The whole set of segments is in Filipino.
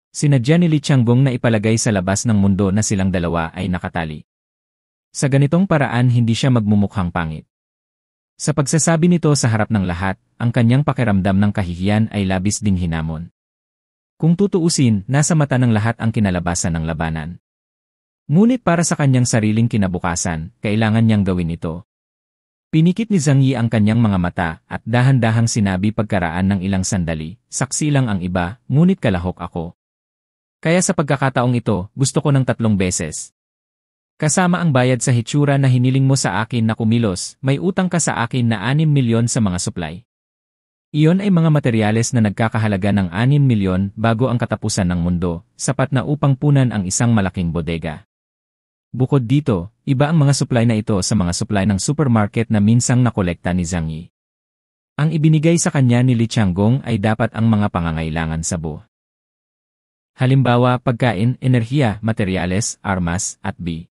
Sinadya ni Li Changgong na ipalagay sa labas ng mundo na silang dalawa ay nakatali. Sa ganitong paraan hindi siya magmumukhang pangit. Sa pagsasabi nito sa harap ng lahat, ang kanyang pakiramdam ng kahihiyan ay labis ding hinamon. Kung tutuusin, nasa mata ng lahat ang kinalabasan ng labanan. Ngunit para sa kanyang sariling kinabukasan, kailangan niyang gawin ito. Pinikit ni Zhang Yi ang kanyang mga mata at dahan-dahang sinabi pagkaraan ng ilang sandali, saksi lang ang iba, ngunit kalahok ako. Kaya sa pagkakataong ito, gusto ko ng 3 beses. Kasama ang bayad sa hitsura na hiniling mo sa akin na kumilos, may utang ka sa akin na 6 milyon sa mga supply. Iyon ay mga materyales na nagkakahalaga ng 6 milyon bago ang katapusan ng mundo, sapat na upang punan ang isang malaking bodega. Bukod dito, iba ang mga supply na ito sa mga supply ng supermarket na minsang nakolekta ni Zhang Yi. Ang ibinigay sa kanya ni Li Changgong ay dapat ang mga pangangailangan sa buhay. Halimbawa, pagkain, enerhiya, materyales, armas, at B.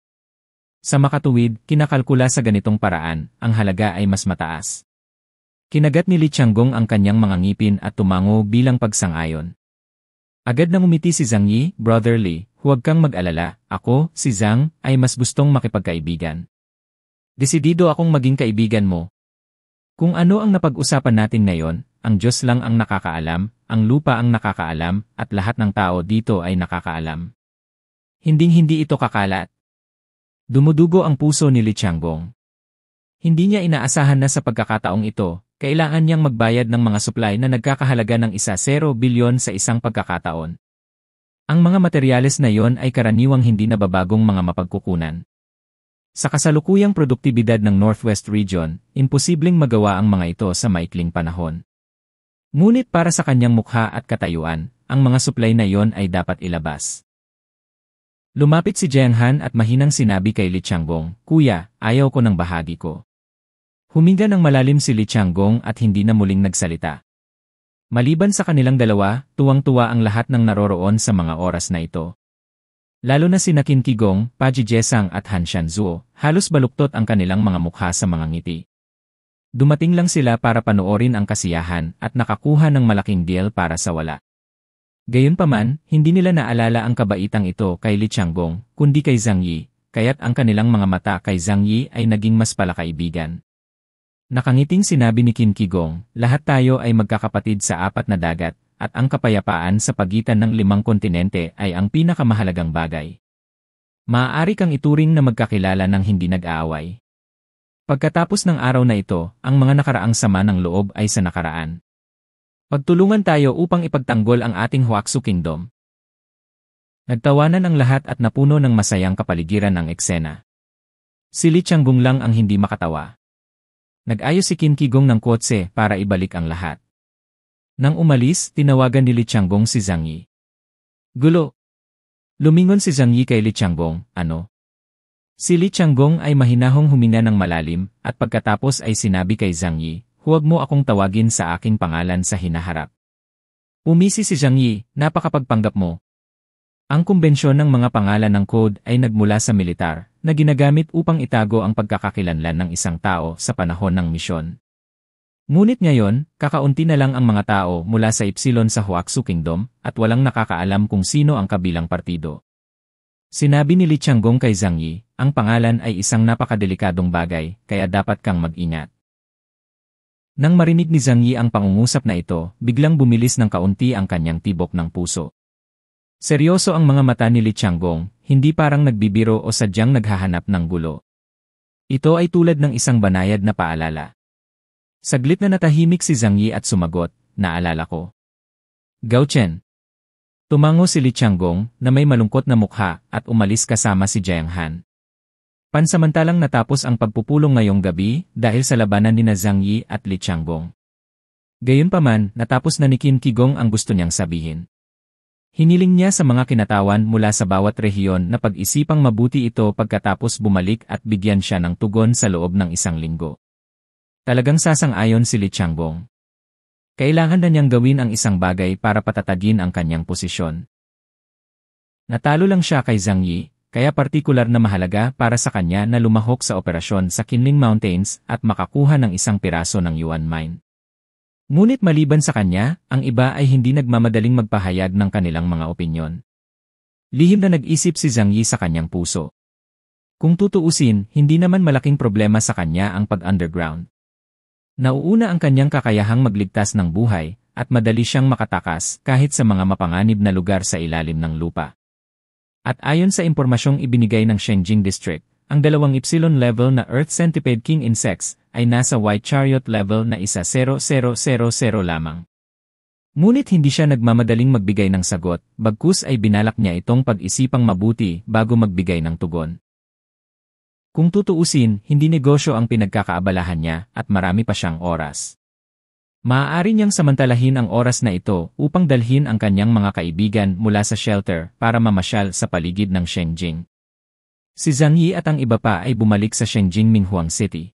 Sa makatuwid, kinakalkula sa ganitong paraan, ang halaga ay mas mataas. Kinagat ni Li Changgong ang kanyang mga ngipin at tumango bilang pagsang-ayon. Agad nang umiti si Zhang Yi, Brother Li, huwag kang mag-alala, ako, si Zhang, ay mas gustong makipagkaibigan. Desidido akong maging kaibigan mo. Kung ano ang napag-usapan natin ngayon, ang Diyos lang ang nakakaalam, ang lupa ang nakakaalam, at lahat ng tao dito ay nakakaalam. Hinding-hindi ito kakalat. Dumudugo ang puso ni Li Changgong. Hindi niya inaasahan na sa pagkakataong ito, kailangan niyang magbayad ng mga supply na nagkakahalaga ng 1 bilyon sa isang pagkakataon. Ang mga materyales na yon ay karaniwang hindi nababagong mga mapagkukunan. Sa kasalukuyang produktibidad ng Northwest Region, imposibleng magawa ang mga ito sa maikling panahon. Ngunit para sa kanyang mukha at katayuan, ang mga supply na yon ay dapat ilabas. Lumapit si Jiang Han at mahinang sinabi kay Li Changgong, "Kuya, ayaw ko ng bahagi ko." Huminga ng malalim si Li Changgong at hindi na muling nagsalita. Maliban sa kanilang dalawa, tuwang-tuwa ang lahat ng naroroon sa mga oras na ito. Lalo na sina Qin Qigong, Paji Jesang at Han Shanzuo, halos baluktot ang kanilang mga mukha sa mga ngiti. Dumating lang sila para panoorin ang kasiyahan at nakakuha ng malaking deal para sa wala. Gayunpaman, hindi nila naalala ang kabaitang ito kay Li Changgong, kundi kay Zhang Yi, kaya't ang kanilang mga mata kay Zhang Yi ay naging mas palakaibigan. Nakangiting sinabi ni Qin Qigong, lahat tayo ay magkakapatid sa 4 na dagat, at ang kapayapaan sa pagitan ng 5 kontinente ay ang pinakamahalagang bagay. Maaari kang ituring na magkakilala ng hindi nag-aaway. Pagkatapos ng araw na ito, ang mga nakaraang sama ng loob ay sa nakaraan. Pagtulungan tayo upang ipagtanggol ang ating Huaxu Kingdom. Nagtawanan ang lahat at napuno ng masayang kapaligiran ang eksena. Si Li Changgong lang ang hindi makatawa. Nag-ayos si Qin Qigong ng kotse para ibalik ang lahat. Nang umalis, tinawagan ni Li Changgong si Zhang Yi. Gulo. Lumingon si Zhang Yi kay Li Changgong, ano? Si Li Changgong ay mahinahong huminga ng malalim at pagkatapos ay sinabi kay Zhang Yi, huwag mo akong tawagin sa aking pangalan sa hinaharap. Umisi si Zhang Yi, napakapagpanggap mo. Ang kumbensyon ng mga pangalan ng code ay nagmula sa militar, na ginagamit upang itago ang pagkakakilanlan ng isang tao sa panahon ng misyon. Ngunit ngayon, kakaunti na lang ang mga tao mula sa Ipsilon sa Huaxu Kingdom at walang nakakaalam kung sino ang kabilang partido. Sinabi ni Li Changgong kay Zhang Yi, ang pangalan ay isang napakadelikadong bagay, kaya dapat kang mag-ingat. Nang marinig ni Zhang Yi ang pangungusap na ito, biglang bumilis ng kaunti ang kanyang tibok ng puso. Seryoso ang mga mata ni Li Changgong, hindi parang nagbibiro o sadyang naghahanap ng gulo. Ito ay tulad ng isang banayad na paalala. Saglit na natahimik si Zhang Yi at sumagot, naalala ko. Gao Chen. Tumango si Li Changgong na may malungkot na mukha at umalis kasama si Jiang Han. Pansamantalang natapos ang pagpupulong ngayong gabi dahil sa labanan nina Zhang Yi at Li Changgong. Gayunpaman, natapos na ni Qin Qigong ang gusto niyang sabihin. Hiniling niya sa mga kinatawan mula sa bawat rehiyon na pag-isipang mabuti ito pagkatapos bumalik at bigyan siya ng tugon sa loob ng 1 linggo. Talagang sasang-ayon si Li Changgong. Kailangan na niyang gawin ang isang bagay para patatagin ang kanyang posisyon. Natalo lang siya kay Zhang Yi, kaya partikular na mahalaga para sa kanya na lumahok sa operasyon sa Qinling Mountains at makakuha ng 1 piraso ng Yuan Mine. Ngunit maliban sa kanya, ang iba ay hindi nagmamadaling magpahayag ng kanilang mga opinyon. Lihim na nag-isip si Zhang Yi sa kanyang puso. Kung tutuusin, hindi naman malaking problema sa kanya ang pag-underground. Nauuna ang kanyang kakayahang magligtas ng buhay, at madali siyang makatakas kahit sa mga mapanganib na lugar sa ilalim ng lupa. At ayon sa impormasyong ibinigay ng Shenjing District, ang 2 Epsilon level na Earth Centipede King Insects ay nasa White Chariot level na 10000 lamang. Ngunit hindi siya nagmamadaling magbigay ng sagot, bagkus ay binalak niya itong pag-isipang mabuti bago magbigay ng tugon. Kung tutuusin, hindi negosyo ang pinagkakaabalahan niya at marami pa siyang oras. Maaari niyang samantalahin ang oras na ito upang dalhin ang kanyang mga kaibigan mula sa shelter para mamasyal sa paligid ng Shenjing. Si Zhang Yi at ang iba pa ay bumalik sa Shenjing Minhuang City.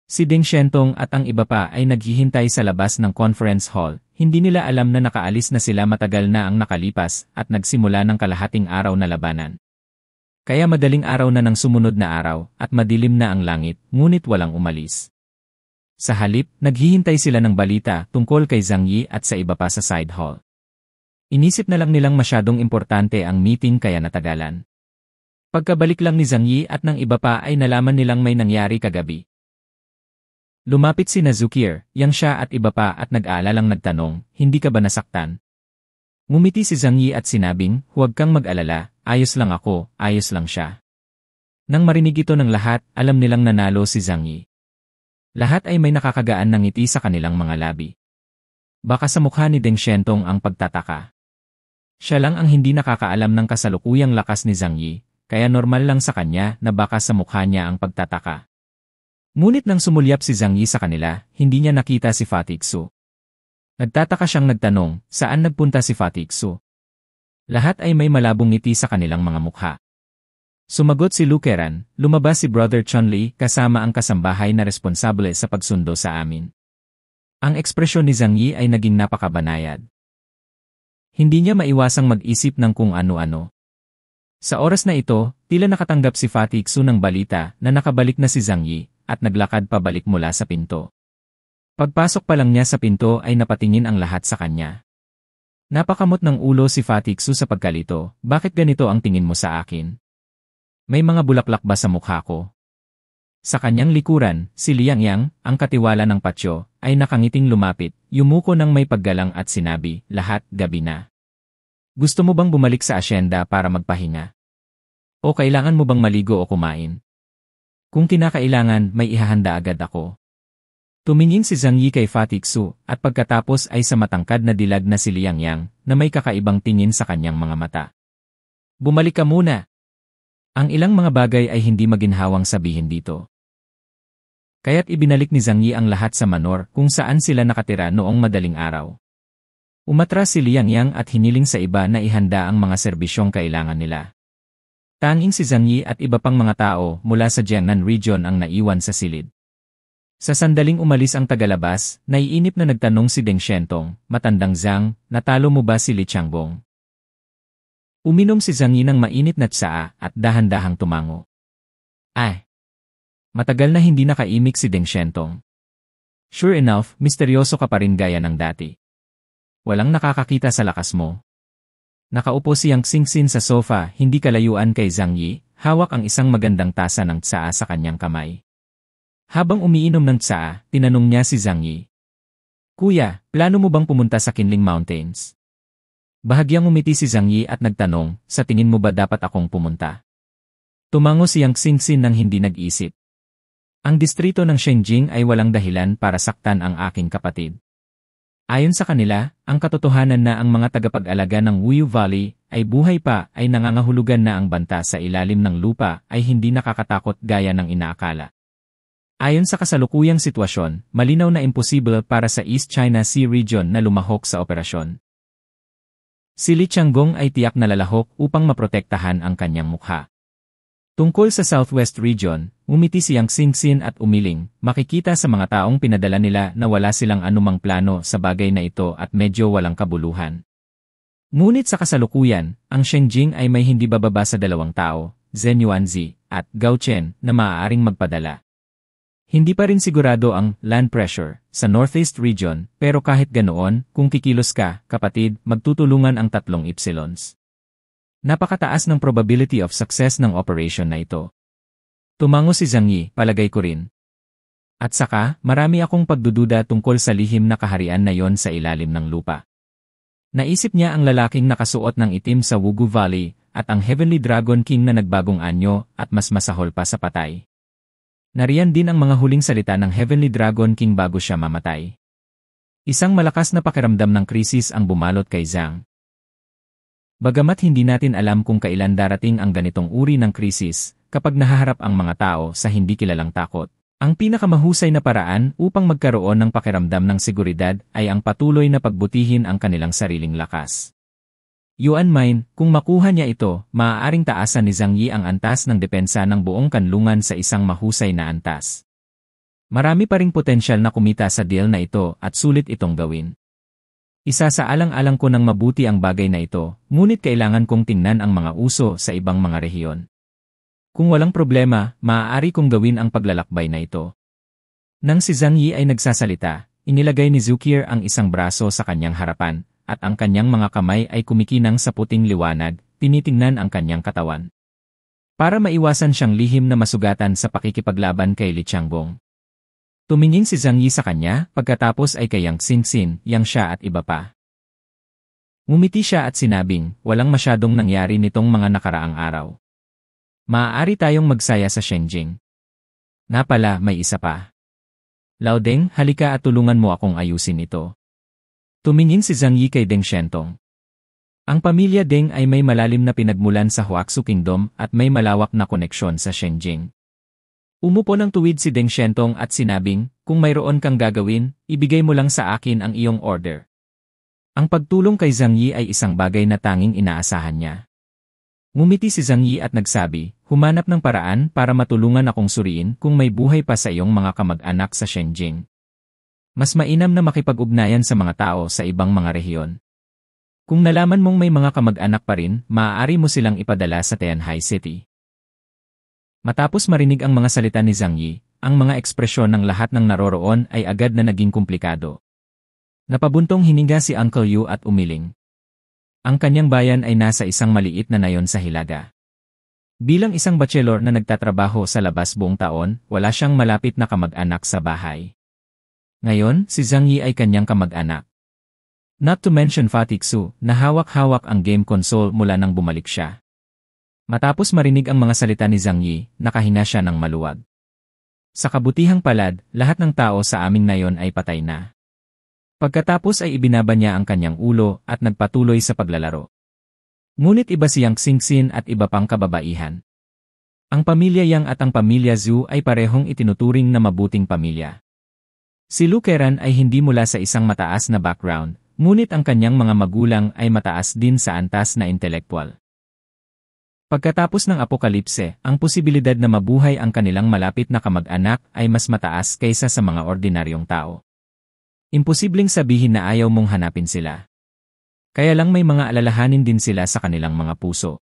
Si Deng Shentong at ang iba pa ay naghihintay sa labas ng conference hall, hindi nila alam na nakaalis na sila matagal na ang nakalipas at nagsimula ng kalahating araw na labanan. Kaya madaling araw na ng sumunod na araw at madilim na ang langit, ngunit walang umalis. Sa halip, naghihintay sila ng balita tungkol kay Zhang Yi at sa iba pa sa side hall. Inisip na lang nilang masyadong importante ang meeting kaya natagalan. Pagkabalik lang ni Zhang Yi at ng iba pa ay nalaman nilang may nangyari kagabi. Lumapit si Zukir, yang siya at iba pa at nag-aalalang nagtanong, hindi ka ba nasaktan? Ngumiti si Zhang Yi at sinabing, huwag kang mag-alala, ayos lang ako, ayos lang siya. Nang marinig ito ng lahat, alam nilang nanalo si Zhang Yi. Lahat ay may nakakagaan ng ngiti sa kanilang mga labi. Baka sa mukha ni Deng Shentong ang pagtataka. Siya lang ang hindi nakakaalam ng kasalukuyang lakas ni Zhang Yi, kaya normal lang sa kanya na baka sa mukha niya ang pagtataka. Ngunit nang sumulyap si Zhang Yi sa kanila, hindi niya nakita si Fatik Su. Nagtataka siyang nagtanong, saan nagpunta si Fatik Su? Lahat ay may malabong ngiti sa kanilang mga mukha. Sumagot si Lukeran, lumabas si Brother Chunli kasama ang kasambahay na responsable sa pagsundo sa amin. Ang ekspresyon ni Zhang Yi ay naging napakabanayad. Hindi niya maiwasang mag-isip ng kung ano-ano. Sa oras na ito, tila nakatanggap si Fatik Su ng balita na nakabalik na si Zhang Yi at naglakad pabalik mula sa pinto. Pagpasok pa lang niya sa pinto ay napatingin ang lahat sa kanya. Napakamot ng ulo si Fatik Su sa pagkalito, bakit ganito ang tingin mo sa akin? May mga bulaklak ba sa mukha ko? Sa kanyang likuran, si Liang Yang, ang katiwala ng patyo, ay nakangiting lumapit, yumuko ng may paggalang at sinabi, lahat, gabi na. Gusto mo bang bumalik sa asyenda para magpahinga? O kailangan mo bang maligo o kumain? Kung kinakailangan, may ihahanda agad ako. Tumingin si Zhang Yi kay Fatik Su, at pagkatapos ay sa matangkad na dilag na si Liang Yang, na may kakaibang tingin sa kanyang mga mata. Bumalik ka muna! Ang ilang mga bagay ay hindi maginhawang sabihin dito. Kaya't ibinalik ni Zhang Yi ang lahat sa manor kung saan sila nakatira noong madaling araw. Umatras si Liang Yang at hiniling sa iba na ihanda ang mga serbisyong kailangan nila. Tanging si Zhang Yi at iba pang mga tao mula sa Jiangnan region ang naiwan sa silid. Sa sandaling umalis ang tagalabas, naiinip na nagtanong si Deng Shentong, matandang Zhang, natalo mo ba si Li Changbong? Uminom si Zhang Yi ng mainit na tsaa at dahan-dahang tumango. Ay! Matagal na hindi nakaimik si Deng Shentong. Sure enough, misteryoso ka pa rin gaya ng dati. Walang nakakakita sa lakas mo. Nakaupo si Yang Xingxin sa sofa, hindi kalayuan kay Zhang Yi, hawak ang isang magandang tasa ng tsaa sa kanyang kamay. Habang umiinom ng tsaa, tinanong niya si Zhang Yi. Kuya, plano mo bang pumunta sa Qinling Mountains? Bahagyang umiti si Zhang Yi at nagtanong, sa tingin mo ba dapat akong pumunta? Tumango si Yang Xingxin nang hindi nag-isip. Ang distrito ng Shenjing ay walang dahilan para saktan ang aking kapatid. Ayon sa kanila, ang katotohanan na ang mga tagapag-alaga ng Wuyu Valley ay buhay pa ay nangangahulugan na ang banta sa ilalim ng lupa ay hindi nakakatakot gaya ng inaakala. Ayon sa kasalukuyang sitwasyon, malinaw na imposible para sa East China Sea region na lumahok sa operasyon. Si Li Changbong ay tiyak na lalahok upang maprotektahan ang kanyang mukha. Tungkol sa Southwest region, umiti si Yang Xingxin at umiling, makikita sa mga taong pinadala nila na wala silang anumang plano sa bagay na ito at medyo walang kabuluhan. Ngunit sa kasalukuyan, ang Shenjing ay may hindi bababa sa 2 tao, Zhen Yuanzi at Gao Chen na maaaring magpadala. Hindi pa rin sigurado ang land pressure sa Northeast region, pero kahit ganoon, kung kikilos ka, kapatid, magtutulungan ang tatlong epsilons. Napakataas ng probability of success ng operation na ito. Tumango si Zhang Yi, palagay ko rin. At saka, marami akong pagdududa tungkol sa lihim na kaharian na yon sa ilalim ng lupa. Naisip niya ang lalaking nakasuot ng itim sa Wugu Valley, at ang Heavenly Dragon King na nagbagong anyo, at mas masahol pa sa patay. Nariyan din ang mga huling salita ng Heavenly Dragon King bago siya mamatay. Isang malakas na pakiramdam ng krisis ang bumalot kay Zhang. Bagamat hindi natin alam kung kailan darating ang ganitong uri ng krisis, kapag nahaharap ang mga tao sa hindi kilalang takot, ang pinakamahusay na paraan upang magkaroon ng pakiramdam ng seguridad ay ang patuloy na pagbutihin ang kanilang sariling lakas. Yuan Mine, kung makuha niya ito, maaaring taasan ni Zhang Yi ang antas ng depensa ng buong kanlungan sa isang mahusay na antas. Marami pa ring potensyal na kumita sa deal na ito at sulit itong gawin. Isa sa alang-alang ko ng mabuti ang bagay na ito, ngunit kailangan kong tingnan ang mga uso sa ibang mga rehiyon. Kung walang problema, maaari kong gawin ang paglalakbay na ito. Nang si Zhang Yi ay nagsasalita, inilagay ni Zukir ang isang braso sa kanyang harapan, at ang kanyang mga kamay ay kumikinang sa puting liwanag, tinitingnan ang kanyang katawan. Para maiwasan siyang lihim na masugatan sa pakikipaglaban kay Li Changbong. Tumingin si Zhang Yi sa kanya, pagkatapos ay kay Yang Xingxin, Yang Xia at iba pa. Ngumiti siya at sinabing, walang masyadong nangyari nitong mga nakaraang araw. Maaari tayong magsaya sa Shenjing. Nga pala, may isa pa. Lao Deng, halika at tulungan mo akong ayusin ito. Tumingin si Zhang Yi kay Deng Shentong. Ang pamilya Deng ay may malalim na pinagmulan sa Huaxu Kingdom at may malawak na koneksyon sa Shenjing. Umupo ng tuwid si Deng Shentong at sinabing, kung mayroon kang gagawin, ibigay mo lang sa akin ang iyong order. Ang pagtulong kay Zhang Yi ay isang bagay na tanging inaasahan niya. Ngumiti si Zhang Yi at nagsabi, humanap ng paraan para matulungan akong suriin kung may buhay pa sa iyong mga kamag-anak sa Shenjing. Mas mainam na makipag-ugnayan sa mga tao sa ibang mga rehiyon. Kung nalaman mong may mga kamag-anak pa rin, maaari mo silang ipadala sa Tianhai City. Matapos marinig ang mga salita ni Zhang Yi, ang mga ekspresyon ng lahat ng naroroon ay agad na naging komplikado. Napabuntong hininga si Uncle Yu at umiling. Ang kanyang bayan ay nasa isang maliit na nayon sa Hilaga. Bilang isang bachelor na nagtatrabaho sa labas buong taon, wala siyang malapit na kamag-anak sa bahay. Ngayon, si Zhang Yi ay kanyang kamag-anak. Not to mention Fatixu, na hawak-hawak ang game console mula nang bumalik siya. Matapos marinig ang mga salita ni Zhang Yi, nakahinga siya ng maluwag. Sa kabutihang palad, lahat ng tao sa aming nayon ay patay na. Pagkatapos ay ibinaba niya ang kanyang ulo at nagpatuloy sa paglalaro. Ngunit iba si Yang Xingxin at iba pang kababaihan. Ang pamilya Yang at ang pamilya Zhu ay parehong itinuturing na mabuting pamilya. Si Lu Keran ay hindi mula sa isang mataas na background, ngunit ang kanyang mga magulang ay mataas din sa antas na intelektual. Pagkatapos ng apokalipse, ang posibilidad na mabuhay ang kanilang malapit na kamag-anak ay mas mataas kaysa sa mga ordinaryong tao. Imposibleng sabihin na ayaw mong hanapin sila. Kaya lang may mga alalahanin din sila sa kanilang mga puso.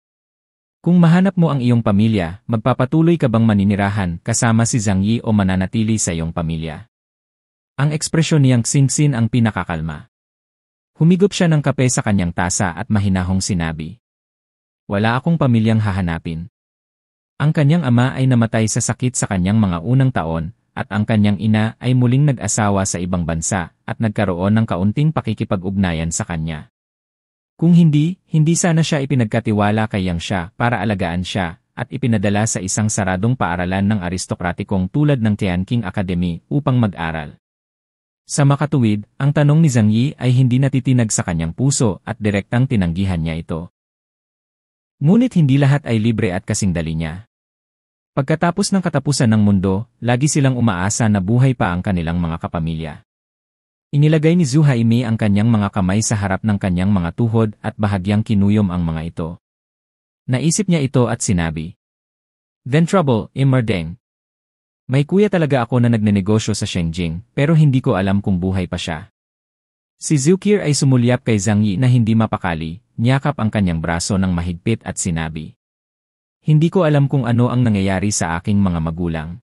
Kung mahanap mo ang iyong pamilya, magpapatuloy ka bang maninirahan kasama si Zhang Yi o mananatili sa iyong pamilya? Ang ekspresyon ni Yang Xingxin ang pinakakalma. Humigop siya ng kape sa kanyang tasa at mahinahong sinabi. Wala akong pamilyang hahanapin. Ang kanyang ama ay namatay sa sakit sa kanyang mga unang taon, at ang kanyang ina ay muling nag-asawa sa ibang bansa at nagkaroon ng kaunting pakikipag-ugnayan sa kanya. Kung hindi sana siya ipinagkatiwala kay Yang Xia para alagaan siya at ipinadala sa isang saradong paaralan ng aristokratikong tulad ng Tianqing Academy upang mag-aral. Sa makatuwid, ang tanong ni Zhang Yi ay hindi natitinag sa kanyang puso at direktang tinanggihan niya ito. Ngunit hindi lahat ay libre at kasingdali niya. Pagkatapos ng katapusan ng mundo, lagi silang umaasa na buhay pa ang kanilang mga kapamilya. Inilagay ni Zhu Haimi ang kanyang mga kamay sa harap ng kanyang mga tuhod at bahagyang kinuyom ang mga ito. Naisip niya ito at sinabi, Then trouble, Imerdeng. May kuya talaga ako na nagnenegosyo sa Shenjing, pero hindi ko alam kung buhay pa siya. Si Zukir ay sumulyap kay Zhang Yi na hindi mapakali, niyakap ang kanyang braso ng mahigpit at sinabi, Hindi ko alam kung ano ang nangyayari sa aking mga magulang.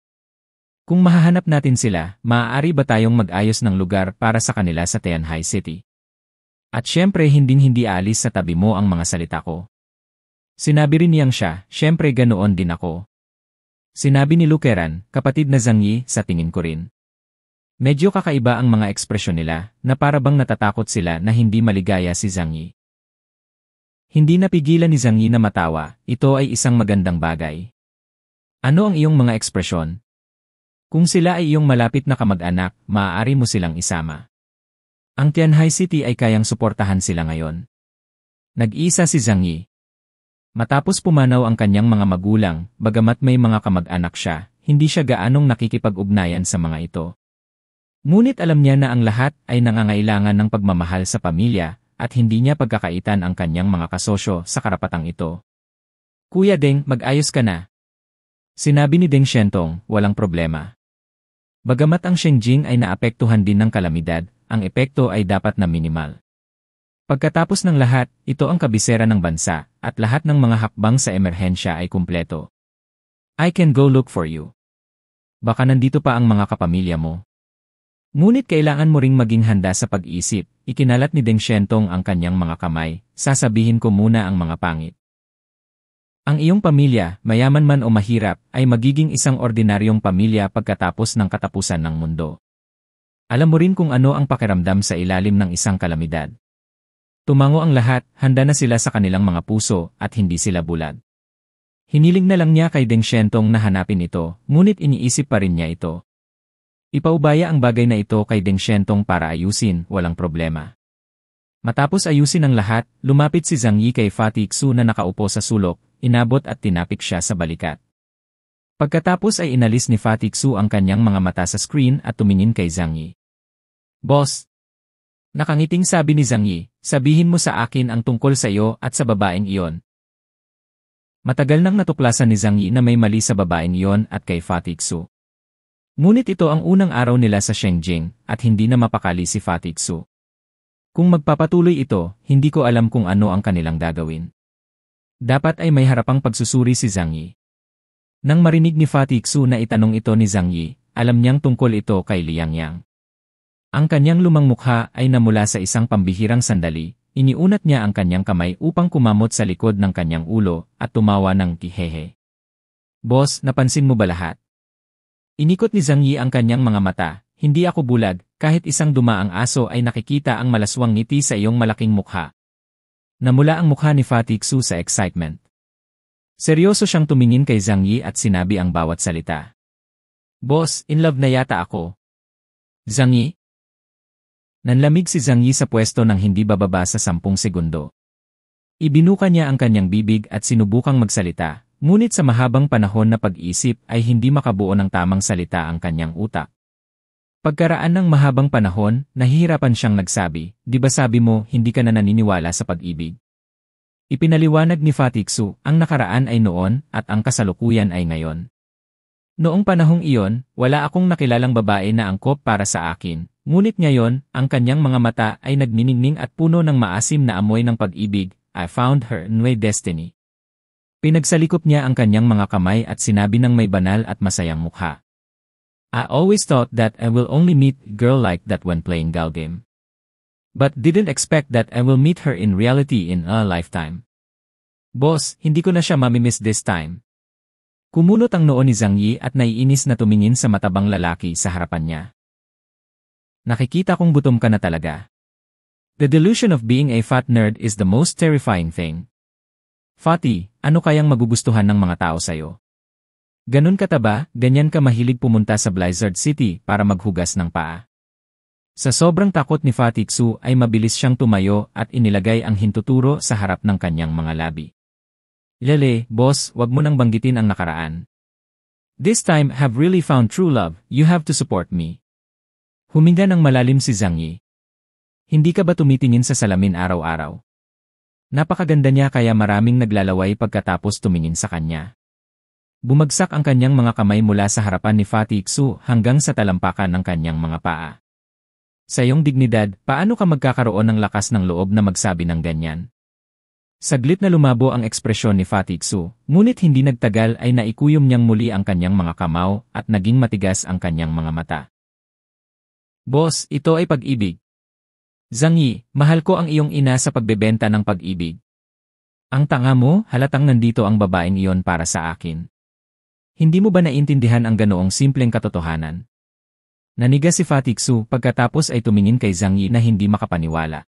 Kung mahahanap natin sila, maaari ba tayong mag-ayos ng lugar para sa kanila sa Tianjai City? At syempre hinding-hindi alis sa tabi mo ang mga salita ko. Sinabi rin niyang siya, syempre ganoon din ako. Sinabi ni Lukeran, kapatid na Zhang Yi, sa tingin ko rin. Medyo kakaiba ang mga ekspresyon nila, na para bang natatakot sila na hindi maligaya si Zhang Yi. Hindi napigilan ni Zhang Yi na matawa, ito ay isang magandang bagay. Ano ang iyong mga ekspresyon? Kung sila ay iyong malapit na kamag-anak, maaari mo silang isama. Ang Tianjai City ay kayang suportahan sila ngayon. Nag-isa si Zhang Yi. Matapos pumanaw ang kanyang mga magulang, bagamat may mga kamag-anak siya, hindi siya gaanong nakikipag-ugnayan sa mga ito. Ngunit alam niya na ang lahat ay nangangailangan ng pagmamahal sa pamilya, at hindi niya pagkakaitan ang kanyang mga kasosyo sa karapatang ito. Kuya Deng, mag-ayos ka na. Sinabi ni Deng Shentong, walang problema. Bagamat ang Shenjing ay naapektuhan din ng kalamidad, ang epekto ay dapat na minimal. Pagkatapos ng lahat, ito ang kabisera ng bansa, at lahat ng mga hakbang sa emerhensya ay kumpleto. I can go look for you. Baka nandito pa ang mga kapamilya mo. Ngunit kailangan mo ring maging handa sa pag-isip, ikinalat ni Deng Shentong ang kanyang mga kamay, sasabihin ko muna ang mga pangit. Ang iyong pamilya, mayaman man o mahirap, ay magiging isang ordinaryong pamilya pagkatapos ng katapusan ng mundo. Alam mo rin kung ano ang pakiramdam sa ilalim ng isang kalamidad. Tumango ang lahat, handa na sila sa kanilang mga puso, at hindi sila bulag. Hiniling na lang niya kay Deng Shentong na hanapin ito, ngunit iniisip pa rin niya ito. Ipaubaya ang bagay na ito kay Deng Shentong para ayusin, walang problema. Matapos ayusin ang lahat, lumapit si Zhang Yi kay Fatih Xu na nakaupo sa sulok, inabot at tinapik siya sa balikat. Pagkatapos ay inalis ni Fatih Xu ang kanyang mga mata sa screen at tumingin kay Zhang Yi. Boss! Nakangiting sabi ni Zhang Yi, sabihin mo sa akin ang tungkol sa iyo at sa babaeng iyon. Matagal nang natuklasan ni Zhang Yi na may mali sa babaeng iyon at kay Fatih Xu. Ngunit ito ang unang araw nila sa Shenjing at hindi na mapakali si Fatih Xu. Kung magpapatuloy ito, hindi ko alam kung ano ang kanilang gagawin. Dapat ay may harapang pagsusuri si Zhang Yi. Nang marinig ni Fatih Xu na itanong ito ni Zhang Yi, alam niyang tungkol ito kay Liang Yang. Ang kanyang lumang mukha ay namula sa isang pambihirang sandali, iniunat niya ang kanyang kamay upang kumamot sa likod ng kanyang ulo at tumawa ng kihehe. Boss, napansin mo ba lahat? Inikot ni Zhang Yi ang kanyang mga mata, hindi ako bulag, kahit isang dumaang aso ay nakikita ang malaswang ngiti sa iyong malaking mukha. Namula ang mukha ni Fatih Xu sa excitement. Seryoso siyang tumingin kay Zhang Yi at sinabi ang bawat salita. Boss, in love na yata ako. Zhang Yi? Nanlamig si Zhang Yi sa pwesto ng hindi bababa sa 10 segundo. Ibinuka niya ang kanyang bibig at sinubukang magsalita, ngunit sa mahabang panahon na pag-isip ay hindi makabuo ng tamang salita ang kanyang utak. Pagkaraan ng mahabang panahon, nahihirapan siyang nagsabi, di ba sabi mo hindi ka na naniniwala sa pag-ibig? Ipinaliwanag ni Fatih Xu, ang nakaraan ay noon at ang kasalukuyan ay ngayon. Noong panahong iyon, wala akong nakilalang babae na angkop para sa akin, ngunit ngayon, ang kanyang mga mata ay nagniningning at puno ng maasim na amoy ng pag-ibig. I found her new destiny. Pinagsalikop niya ang kanyang mga kamay at sinabi ng may banal at masayang mukha. I always thought that I will only meet a girl like that when playing gal game. But didn't expect that I will meet her in reality in a lifetime. Boss, hindi ko na siya mamimiss this time. Kumunot ang noo ni Zhang Yi at naiinis na tumingin sa matabang lalaki sa harapan niya. Nakikita kong gutom ka na talaga. The delusion of being a fat nerd is the most terrifying thing. Fatih, ano kayang magugustuhan ng mga tao sa'yo? Ganun ka taba, ganyan ka mahilig pumunta sa Blizzard City para maghugas ng paa. Sa sobrang takot ni Fatih Xu ay mabilis siyang tumayo at inilagay ang hintuturo sa harap ng kanyang mga labi. Lele, boss, wag mo nang banggitin ang nakaraan. This time have really found true love, you have to support me. Huminga ng malalim si Zhang Yi. Hindi ka ba tumitingin sa salamin araw-araw? Napakaganda niya kaya maraming naglalaway pagkatapos tumingin sa kanya. Bumagsak ang kanyang mga kamay mula sa harapan ni Fatih Xu hanggang sa talampakan ng kanyang mga paa. Sa iyong dignidad, paano ka magkakaroon ng lakas ng loob na magsabi ng ganyan? Saglit na lumabo ang ekspresyon ni Fatixu, ngunit hindi nagtagal ay naikuyom niyang muli ang kanyang mga kamao at naging matigas ang kanyang mga mata. Boss, ito ay pag-ibig. Zhang Yi, mahal ko ang iyong ina sa pagbebenta ng pag-ibig. Ang tanga mo, halatang nandito ang babaeng iyon para sa akin. Hindi mo ba naintindihan ang ganoong simpleng katotohanan? Naniga si Fatixu pagkatapos ay tumingin kay Zhang Yi na hindi makapaniwala.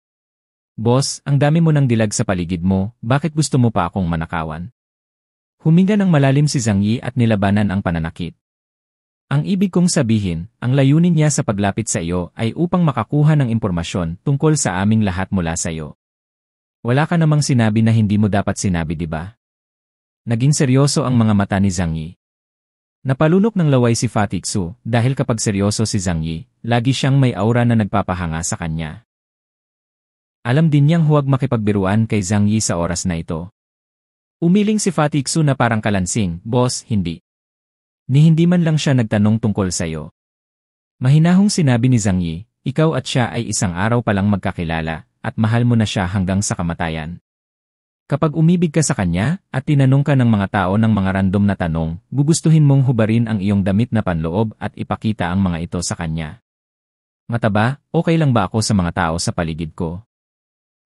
Boss, ang dami mo ng dilag sa paligid mo, bakit gusto mo pa akong manakawan? Huminga ng malalim si Zhang Yi at nilabanan ang pananakit. Ang ibig kong sabihin, ang layunin niya sa paglapit sa iyo ay upang makakuha ng impormasyon tungkol sa aming lahat mula sa iyo. Wala ka namang sinabi na hindi mo dapat sinabi, di ba? Naging seryoso ang mga mata ni Zhang Yi. Napalunok ng laway si Fatixu dahil kapag seryoso si Zhang Yi, lagi siyang may aura na nagpapahanga sa kanya. Alam din niyang huwag makipagbiruan kay Zhang Yi sa oras na ito. Umiling si Fatixu na parang kalansing, Boss, hindi. Ni hindi man lang siya nagtanong tungkol sa iyo. Mahinahong sinabi ni Zhang Yi, ikaw at siya ay isang araw palang magkakilala, at mahal mo na siya hanggang sa kamatayan. Kapag umibig ka sa kanya, at tinanong ka ng mga tao ng mga random na tanong, gugustuhin mong hubarin ang iyong damit na panloob at ipakita ang mga ito sa kanya. Mataba, okay lang ba ako sa mga tao sa paligid ko?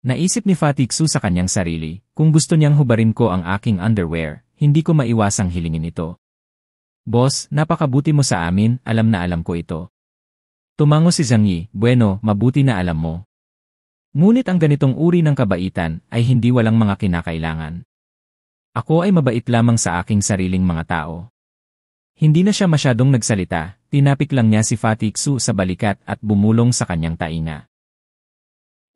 Naisip ni Fatixu sa kanyang sarili, kung gusto niyang hubarin ko ang aking underwear, hindi ko maiwasang hilingin ito. Boss, napakabuti mo sa amin, alam na alam ko ito. Tumango si Zhang Yi, bueno, mabuti na alam mo. Ngunit ang ganitong uri ng kabaitan ay hindi walang mga kinakailangan. Ako ay mabait lamang sa aking sariling mga tao. Hindi na siya masyadong nagsalita, tinapik lang niya si Fatixu sa balikat at bumulong sa kanyang tainga.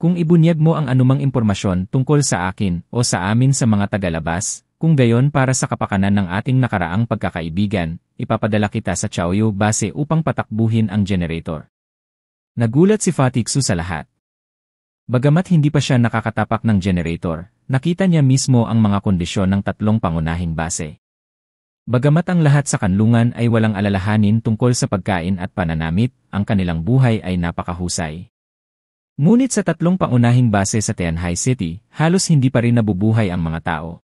Kung ibunyag mo ang anumang impormasyon tungkol sa akin o sa amin sa mga tagalabas, kung gayon para sa kapakanan ng ating nakaraang pagkakaibigan, ipapadala kita sa Chaoyu base upang patakbuhin ang generator. Nagulat si Fatixu sa lahat. Bagamat hindi pa siya nakakatapak ng generator, nakita niya mismo ang mga kondisyon ng tatlong pangunahing base. Bagamat ang lahat sa kanlungan ay walang alalahanin tungkol sa pagkain at pananamit, ang kanilang buhay ay napakahusay. Ngunit sa tatlong pangunahing base sa Tianhai City, halos hindi pa rin nabubuhay ang mga tao.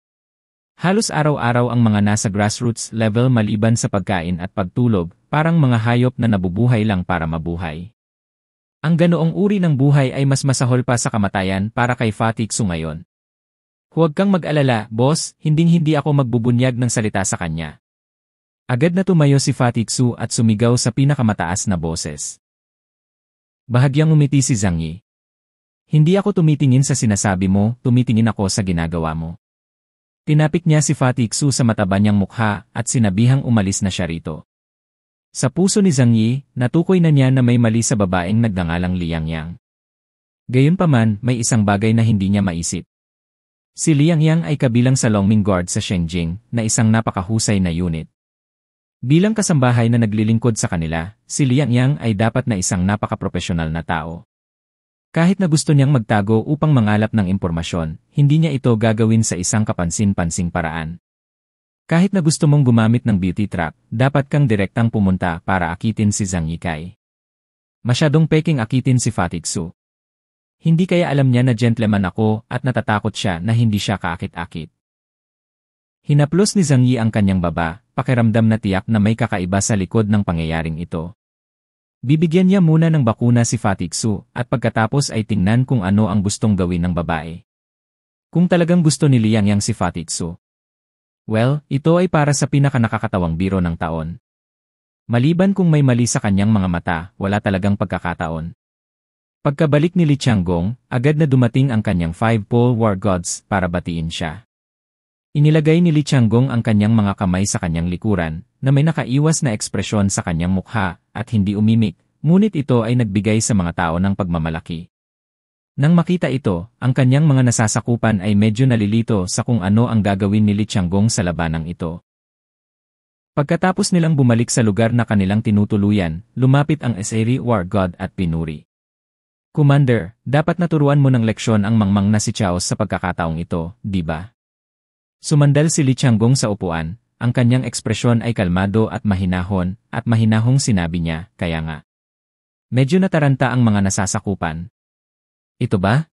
Halos araw-araw ang mga nasa grassroots level maliban sa pagkain at pagtulog, parang mga hayop na nabubuhay lang para mabuhay. Ang ganoong uri ng buhay ay mas masahol pa sa kamatayan para kay Fatixu ngayon. Huwag kang mag-alala, boss, hinding-hindi ako magbubunyag ng salita sa kanya. Agad na tumayo si Fatixu at sumigaw sa pinakamataas na boses. Bahagyang umiti si Zhang Yi. Hindi ako tumitingin sa sinasabi mo, tumitingin ako sa ginagawa mo. Tinapik niya si Fatixu sa mataba niyang mukha at sinabihang umalis na siya rito. Sa puso ni Zhang Yi, natukoy na niya na may mali sa babaeng nagngangalang Liang Yang. Gayunpaman, may isang bagay na hindi niya maisip. Si Liang Yang ay kabilang sa Longming Guard sa Shengjing na isang napakahusay na unit. Bilang kasambahay na naglilingkod sa kanila, si Liang Yang ay dapat na isang napakaprofesional na tao. Kahit na gusto niyang magtago upang mangalap ng impormasyon, hindi niya ito gagawin sa isang kapansin-pansing paraan. Kahit na gusto mong gumamit ng beauty trap, dapat kang direktang pumunta para akitin si Zhang Yikai. Masyadong peking akitin si Fatixu. Hindi kaya alam niya na gentleman ako at natatakot siya na hindi siya kaakit-akit. Hinaplos ni Zhang Yi ang kanyang baba, pakiramdam na tiyak na may kakaiba sa likod ng pangyayaring ito. Bibigyan niya muna ng bakuna si Fatixu at pagkatapos ay tingnan kung ano ang gustong gawin ng babae. Kung talagang gusto ni Liang Yang si Fatixu. Well, ito ay para sa pinakanakakatawang biro ng taon. Maliban kung may mali sa kanyang mga mata, wala talagang pagkakataon. Pagkabalik ni Li Changgong, agad na dumating ang kanyang 5-pole war gods para batiin siya. Inilagay ni Li Changgong ang kanyang mga kamay sa kanyang likuran, na may nakaiwas na ekspresyon sa kanyang mukha, at hindi umimik, ngunit ito ay nagbigay sa mga tao ng pagmamalaki. Nang makita ito, ang kanyang mga nasasakupan ay medyo nalilito sa kung ano ang gagawin ni Li Changgong sa labanang ito. Pagkatapos nilang bumalik sa lugar na kanilang tinutuluyan, lumapit ang Asari War God at pinuri. Commander, dapat naturuan mo ng leksyon ang mangmang na si Chaos sa pagkakataong ito, di ba? Sumandal si Li Changgong sa upuan, ang kanyang ekspresyon ay kalmado at mahinahong sinabi niya, kaya nga. Medyo nataranta ang mga nasasakupan. Ito ba?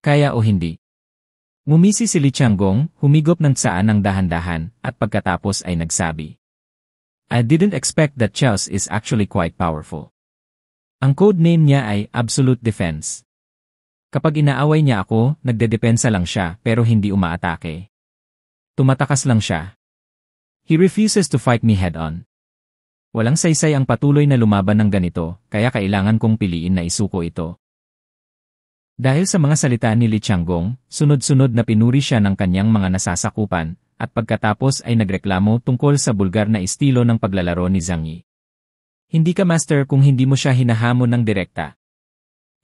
Kaya o hindi? Ngumisi si Li Tianggong, humigop ng tsaan ng dahan-dahan, at pagkatapos ay nagsabi. I didn't expect that Chaos is actually quite powerful. Ang code name niya ay Absolute Defense. Kapag inaaway niya ako, nagdedepensa lang siya pero hindi umaatake. Tumatakas lang siya. He refuses to fight me head-on. Walang saysay ang patuloy na lumaban ng ganito, kaya kailangan kong piliin na isuko ito. Dahil sa mga salita ni Li Tianggong, sunod-sunod na pinuri siya ng kanyang mga nasasakupan, at pagkatapos ay nagreklamo tungkol sa bulgar na estilo ng paglalaro ni Zhang Yi. Hindi ka master kung hindi mo siya hinahamon ng direkta.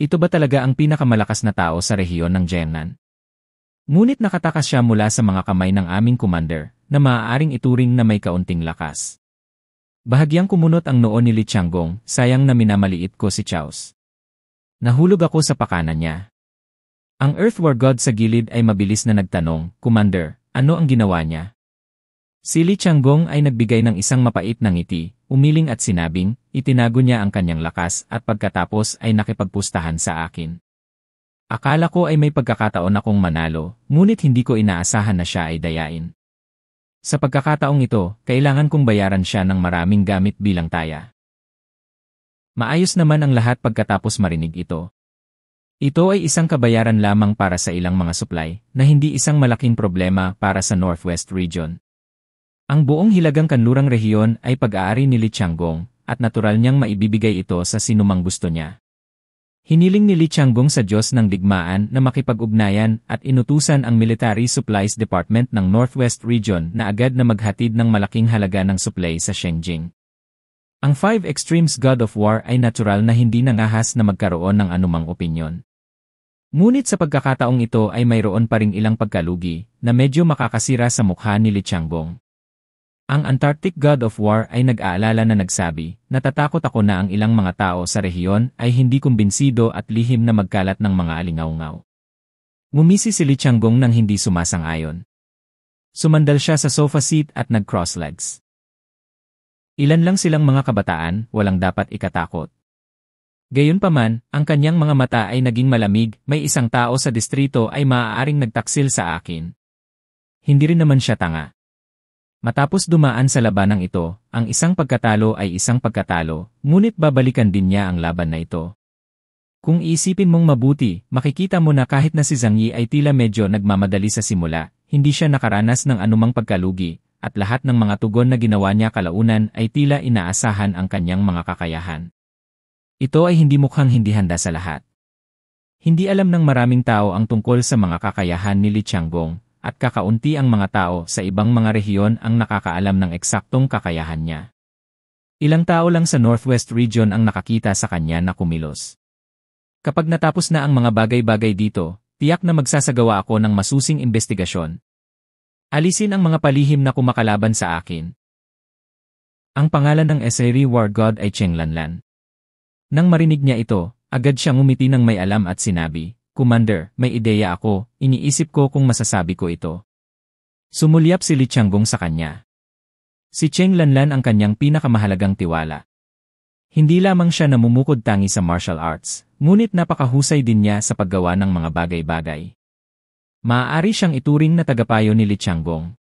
Ito ba talaga ang pinakamalakas na tao sa rehiyon ng Jiangnan? Ngunit nakatakas siya mula sa mga kamay ng aming commander, na maaaring ituring na may kaunting lakas. Bahagyang kumunot ang noo ni Li Tianggong, sayang na minamaliit ko si Chaos. Nahulog ako sa pakanan niya. Ang Earth War God sa gilid ay mabilis na nagtanong, Commander, ano ang ginawa niya? Si Li Tianggong ay nagbigay ng isang mapait na ngiti, umiling at sinabing, itinago niya ang kanyang lakas at pagkatapos ay nakipagpustahan sa akin. Akala ko ay may pagkakataon akong manalo, ngunit hindi ko inaasahan na siya ay dayain. Sa pagkakataong ito, kailangan kong bayaran siya ng maraming gamit bilang taya. Maayos naman ang lahat pagkatapos marinig ito. Ito ay isang kabayaran lamang para sa ilang mga supply, na hindi isang malaking problema para sa Northwest Region. Ang buong hilagang kanlurang rehiyon ay pag-aari ni Li Tianggong, at natural niyang maibibigay ito sa sinumang gusto niya. Hiniling ni Li Tianggong sa Diyos ng digmaan na makipag-ugnayan at inutusan ang Military Supplies Department ng Northwest Region na agad na maghatid ng malaking halaga ng supply sa Shengjing. Ang Five Extremes God of War ay natural na hindi nangahas na magkaroon ng anumang opinyon. Ngunit sa pagkakataong ito ay mayroon pa ring ilang pagkalugi na medyo makakasira sa mukha ni Li Tianggong. Ang Antarctic God of War ay nag-aalala na nagsabi, natatakot ako na ang ilang mga tao sa rehiyon ay hindi kumbinsido at lihim na magkalat ng mga alingaw-ngaw. Ngumisi si Li Tianggong nang hindi sumasang-ayon. Sumandal siya sa sofa seat at nag-cross legs. Ilan lang silang mga kabataan, walang dapat ikatakot. Gayunpaman, ang kanyang mga mata ay naging malamig, may isang tao sa distrito ay maaaring nagtaksil sa akin. Hindi rin naman siya tanga. Matapos dumaan sa labanang ito, ang isang pagkatalo ay isang pagkatalo, ngunit babalikan din niya ang laban na ito. Kung iisipin mong mabuti, makikita mo na kahit na si Zhang Yi ay tila medyo nagmamadali sa simula, hindi siya nakaranas ng anumang pagkalugi, at lahat ng mga tugon na ginawa niya kalaunan ay tila inaasahan ang kanyang mga kakayahan. Ito ay hindi mukhang hindi handa sa lahat. Hindi alam ng maraming tao ang tungkol sa mga kakayahan ni Li Tianggong, at kakaunti ang mga tao sa ibang mga rehiyon ang nakakaalam ng eksaktong kakayahan niya. Ilang tao lang sa Northwest Region ang nakakita sa kanya na kumilos. Kapag natapos na ang mga bagay-bagay dito, tiyak na magsasagawa ako ng masusing investigasyon. Alisin ang mga palihim na kumakalaban sa akin. Ang pangalan ng Eseri War God ay Cheng Lanlan. Nang marinig niya ito, agad siyang ngumiti ng may alam at sinabi, Commander, may ideya ako, iniisip ko kung masasabi ko ito. Sumulyap si Li Tianggong sa kanya. Si Cheng Lanlan ang kanyang pinakamahalagang tiwala. Hindi lamang siya namumukod tangi sa martial arts, ngunit napakahusay din niya sa paggawa ng mga bagay-bagay. Maaari siyang ituring na tagapayo ni Li Tianggong.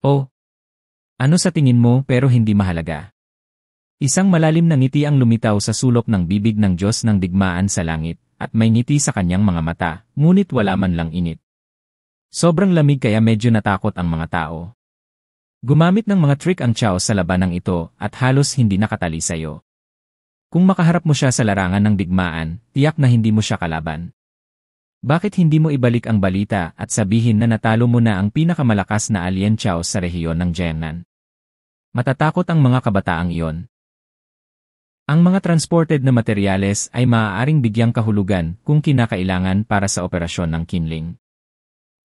Oh, ano sa tingin mo pero hindi mahalaga? Isang malalim na ngiti ang lumitaw sa sulok ng bibig ng Diyos ng digmaan sa langit, at may ngiti sa kanyang mga mata, ngunit wala man lang init. Sobrang lamig kaya medyo natakot ang mga tao. Gumamit ng mga trick ang Chaos sa labanang ito at halos hindi nakatali sayo. Kung makaharap mo siya sa larangan ng digmaan, tiyak na hindi mo siya kalaban. Bakit hindi mo ibalik ang balita at sabihin na natalo mo na ang pinakamalakas na alien Chaos sa rehiyon ng Jiangnan? Matatakot ang mga kabataang iyon. Ang mga transported na materyales ay maaaring bigyang kahulugan kung kinakailangan para sa operasyon ng Kinling.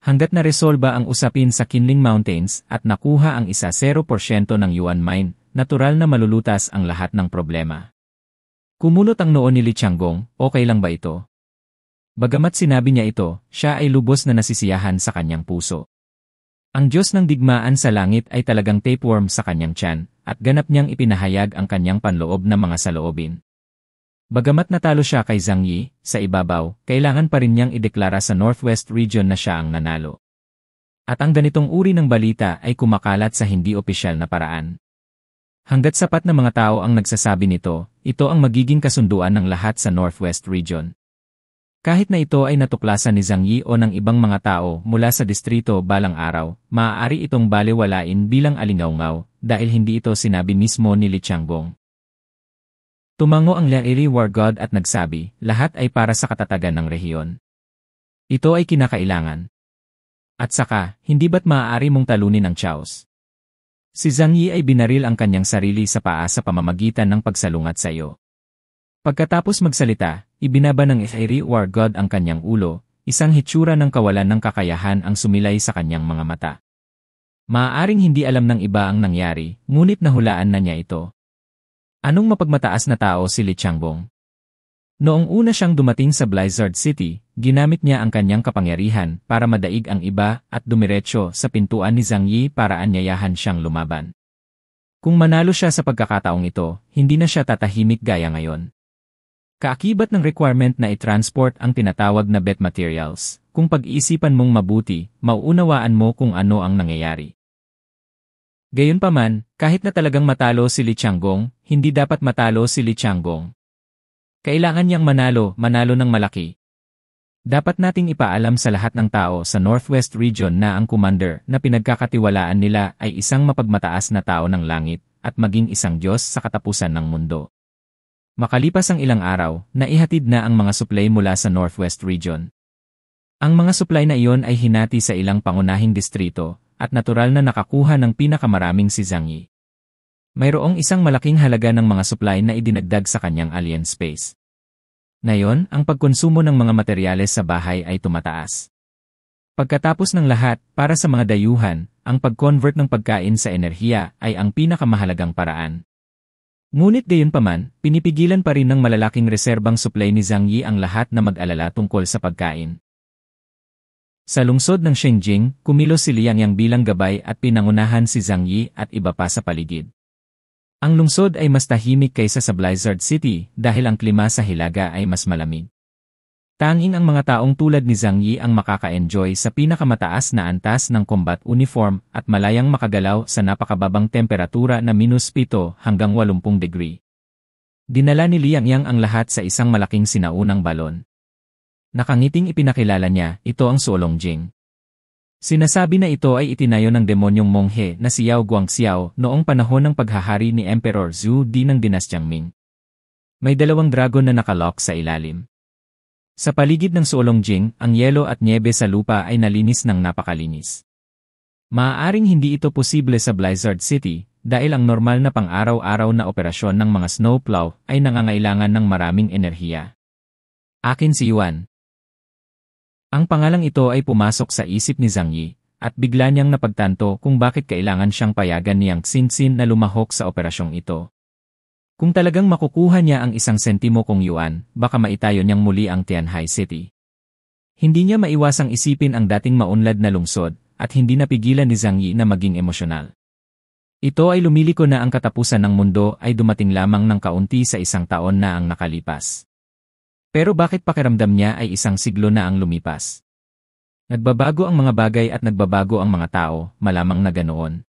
Hanggat naresolba ang usapin sa Kinling Mountains at nakuha ang 0% ng Yuan Mine, natural na malulutas ang lahat ng problema. Kumunot ang noo ni Li Tianggong, okay lang ba ito? Bagamat sinabi niya ito, siya ay lubos na nasisiyahan sa kanyang puso. Ang Diyos ng digmaan sa langit ay talagang tapeworm sa kanyang tiyan, at ganap niyang ipinahayag ang kanyang panloob na mga saloobin. Bagamat natalo siya kay Zhang Yi, sa ibabaw, kailangan pa rin niyang ideklara sa Northwest Region na siya ang nanalo. At ang ganitong uri ng balita ay kumakalat sa hindi opisyal na paraan. Hanggat sapat na mga tao ang nagsasabi nito, ito ang magiging kasunduan ng lahat sa Northwest Region. Kahit na ito ay natuklasan ni Zhang Yi o ng ibang mga tao mula sa distrito balang araw, maaari itong balewalain bilang alingaungaw dahil hindi ito sinabi mismo ni Li Changgong. Tumango ang Lairi War God at nagsabi, lahat ay para sa katatagan ng rehiyon. Ito ay kinakailangan. At saka, hindi ba't maaari mong talunin ang Chaos? Si Zhang Yi ay binaril ang kanyang sarili sa paa sa pamamagitan ng pagsalungat sa iyo. Pagkatapos magsalita, ibinaba ng Lairi War God ang kanyang ulo, isang hitsura ng kawalan ng kakayahan ang sumilay sa kanyang mga mata. Maaaring hindi alam ng iba ang nangyari, ngunit nahulaan na niya ito. Anong mapagmataas na tao si Li Changbong? Noong una siyang dumating sa Blizzard City, ginamit niya ang kanyang kapangyarihan para madaig ang iba at dumiretso sa pintuan ni Zhang Yi para anyayahan siyang lumaban. Kung manalo siya sa pagkakataong ito, hindi na siya tatahimik gaya ngayon. Kaakibat ng requirement na i-transport ang tinatawag na bet materials, kung pag-iisipan mong mabuti, mauunawaan mo kung ano ang nangyayari. Gayunpaman, kahit na talagang matalo si Li Changgong, hindi dapat matalo si Li Changgong. Kailangan niyang manalo ng malaki. Dapat nating ipaalam sa lahat ng tao sa Northwest Region na ang commander na pinagkakatiwalaan nila ay isang mapagmataas na tao ng langit at maging isang Diyos sa katapusan ng mundo. Makalipas ang ilang araw, naihatid na ang mga supply mula sa Northwest Region. Ang mga supply na iyon ay hinati sa ilang pangunahing distrito at natural na nakakuha ng pinakamaraming si Zhang Yi. Mayroong isang malaking halaga ng mga supply na idinagdag sa kanyang alien space. Ngayon, ang pagkonsumo ng mga materyales sa bahay ay tumataas. Pagkatapos ng lahat, para sa mga dayuhan, ang pag-convert ng pagkain sa enerhiya ay ang pinakamahalagang paraan. Ngunit gayunpaman, pinipigilan pa rin ng malalaking reserbang supply ni Zhang Yi ang lahat na mag-alala tungkol sa pagkain. Sa lungsod ng Shenjing, kumilos si Liang Yang bilang gabay at pinangunahan si Zhang Yi at iba pa sa paligid. Ang lungsod ay mas tahimik kaysa sa Blizzard City dahil ang klima sa hilaga ay mas malamig. Tanging ang mga taong tulad ni Zhang Yi ang makaka-enjoy sa pinakamataas na antas ng combat uniform at malayang makagalaw sa napakababang temperatura na -7 hanggang 80 degree. Dinala ni Liang Yang ang lahat sa isang malaking sinaunang balon. Nakangiting ipinakilala niya, ito ang Suolongjing. Sinasabi na ito ay itinayo ng demonyong monghe na si Yao Guangxiao noong panahon ng paghahari ni Emperor Zhu Di ng Dinastyang Ming. May 2 dragon na nakalock sa ilalim. Sa paligid ng Suolongjing, ang yelo at niebe sa lupa ay nalinis ng napakalinis. Maaaring hindi ito posible sa Blizzard City dahil ang normal na pang-araw-araw na operasyon ng mga snowplow ay nangangailangan ng maraming enerhiya. Akin si Yuan. Ang pangalang ito ay pumasok sa isip ni Zhang Yi, at bigla niyang napagtanto kung bakit kailangan siyang payagan ni Yang Xinxin na lumahok sa operasyong ito. Kung talagang makukuha niya ang 1 sentimo kong yuan, baka maitayo niyang muli ang Tianhai City. Hindi niya maiwasang isipin ang dating maunlad na lungsod, at hindi napigilan ni Zhang Yi na maging emosyonal. Ito ay lumiliko na ang katapusan ng mundo ay dumating lamang ng kaunti sa 1 taon na ang nakalipas. Pero bakit pakiramdam niya ay 1 siglo na ang lumipas? Nagbabago ang mga bagay at nagbabago ang mga tao, malamang na ganoon.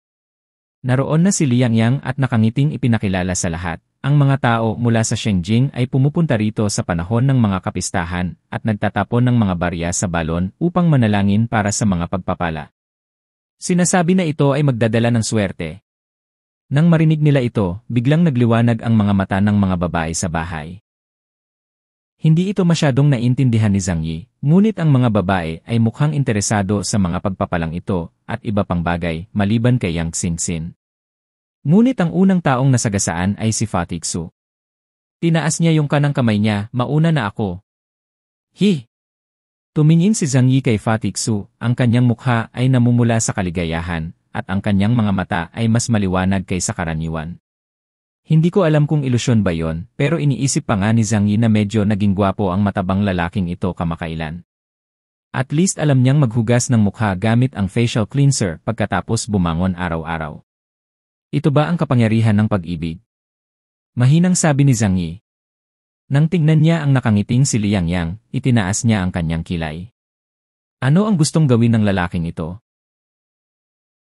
Naroon na si Liang Yang at nakangiting ipinakilala sa lahat. Ang mga tao mula sa Shenjing ay pumupunta rito sa panahon ng mga kapistahan at nagtatapon ng mga barya sa balon upang manalangin para sa mga pagpapala. Sinasabi na ito ay magdadala ng swerte. Nang marinig nila ito, biglang nagliwanag ang mga mata ng mga babae sa bahay. Hindi ito masyadong naintindihan ni Zhang Yi, ngunit ang mga babae ay mukhang interesado sa mga pagpapalang ito at iba pang bagay maliban kay Yang Xinxin. Ngunit ang unang taong nasagasaan ay si Fa Tixu. Tinaas niya yung kanang kamay niya, mauna na ako. Hi! Tumingin si Zhang Yi kay Fa Tixu, ang kanyang mukha ay namumula sa kaligayahan at ang kanyang mga mata ay mas maliwanag kaysa karaniwan. Hindi ko alam kung ilusyon ba yon, pero iniisip pa nga ni Zhang Yi na medyo naging gwapo ang matabang lalaking ito kamakailan. At least alam niyang maghugas ng mukha gamit ang facial cleanser pagkatapos bumangon araw-araw. Ito ba ang kapangyarihan ng pag-ibig? Mahinang sabi ni Zhang Yi. Nang tignan niya ang nakangiting si Liang Yang, itinaas niya ang kanyang kilay. Ano ang gustong gawin ng lalaking ito?